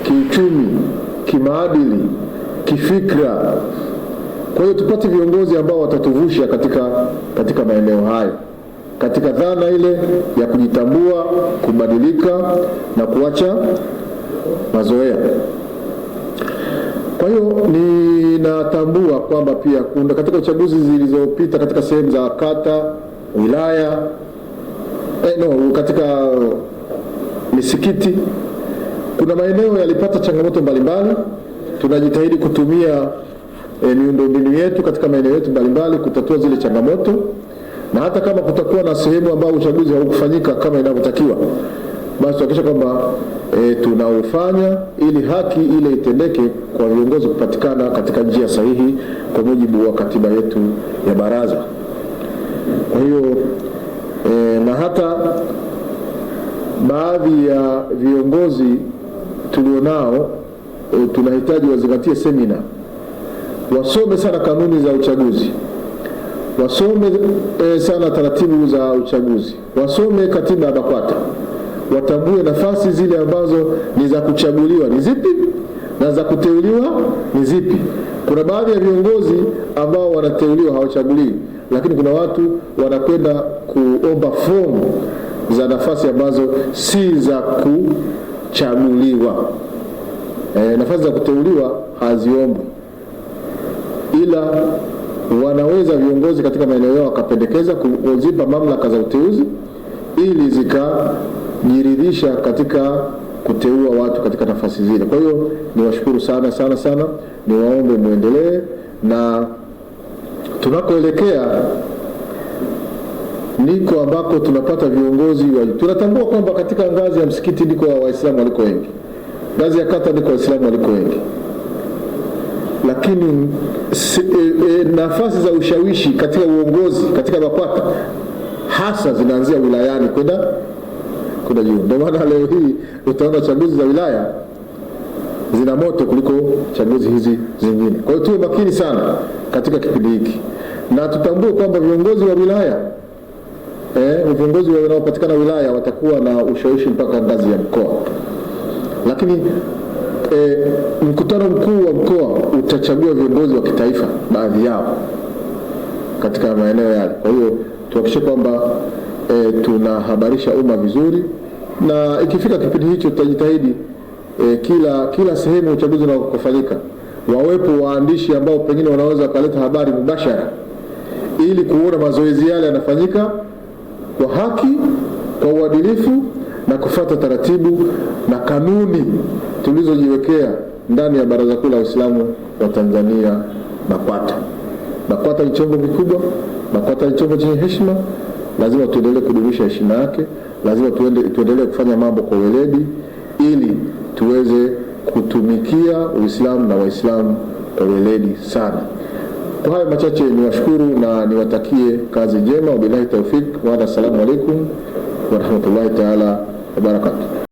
kiuchumi, kimaadili, kifikra. Kwa hiyo tupate viongozi ambao watatuvusha katika maeneo hayo, katika dhana ile ya kujitambua, kubadilika na kuacha mazoea. Kwa hiyo ninatambua kwamba pia kuna katika uchaguzi zilizopita katika sehemu za kata, wilaya, katika misikiti, kuna maeneo yalipata changamoto mbalimbali. Tunajitahidi kutumia miundombinu yetu katika maeneo yetu mbalimbali kutatua zile changamoto, na hata kama kutakuwa na sehemu ambao uchaguzi haukufanyika kama inavyotakiwa, basi tuhakikisha kwamba tunaufanya ili haki ile itendeke kwa viongozi kupatikana katika njia sahihi kwa mujibu wa katiba yetu ya baraza. Kwa hiyo na hata baadhi ya viongozi tulionao tunahitaji wazingatie semina, wasome sana kanuni za uchaguzi, wasome sana taratibu za uchaguzi, wasome katiba ya BAKWATA, watambue nafasi zile ambazo ni za kuchaguliwa ni zipi na za kuteuliwa ni zipi. Kuna baadhi ya viongozi ambao wanateuliwa hawachaguliwi, lakini kuna watu wanakwenda kuomba fomu za nafasi ambazo si za kuchaguliwa. Nafasi za kuteuliwa haziombwi, ila wanaweza viongozi katika maeneo yao wakapendekeza kuzipa mamlaka za uteuzi ili zikajiridhisha katika kuteua watu katika nafasi zile. Kwa hiyo niwashukuru sana, niwaombe muendelee, na tunakoelekea niko ambako tunapata viongozi tunatambua kwamba katika ngazi ya msikiti ndiko Waislamu waliko wengi, ngazi ya kata ndiko Waislamu waliko wengi, lakini nafasi za ushawishi katika uongozi katika BAKWATA hasa zinaanzia wilayani kwenda juu. Ndio maana leo hii utaona chaguzi za wilaya zina moto kuliko chaguzi hizi zingine. Kwa hiyo tuwe makini sana katika kipindi hiki, na tutambue kwamba viongozi wa wilaya viongozi wanaopatikana wilaya watakuwa na ushawishi mpaka ngazi ya mkoa, lakini mkutano mkuu wa mkoa utachagua viongozi wa kitaifa, baadhi yao katika maeneo yale. Kwa hiyo tuhakikishe kwamba tunahabarisha umma vizuri, na ikifika kipindi hicho tutajitahidi kila sehemu uchaguzi unapofanyika wawepo waandishi ambao pengine wanaweza kuleta habari mubashara, ili kuona mazoezi yale yanafanyika kwa haki, kwa uadilifu na kufuata taratibu na kanuni tulizojiwekea ndani ya Baraza Kuu la Waislamu wa Tanzania, BAKWATA. BAKWATA ni chombo kikubwa, BAKWATA ni chombo chenye heshima, lazima tuendelee kudumisha heshima yake, lazima tuendelee kufanya mambo kwa weledi ili tuweze kutumikia Uislamu na Waislamu kwa weledi sana. Kwa hayo machache niwashukuru na niwatakie kazi njema. Wabillahi tawfik wa assalamu alaikum wa rahmatullahi ta'ala wa barakatuh.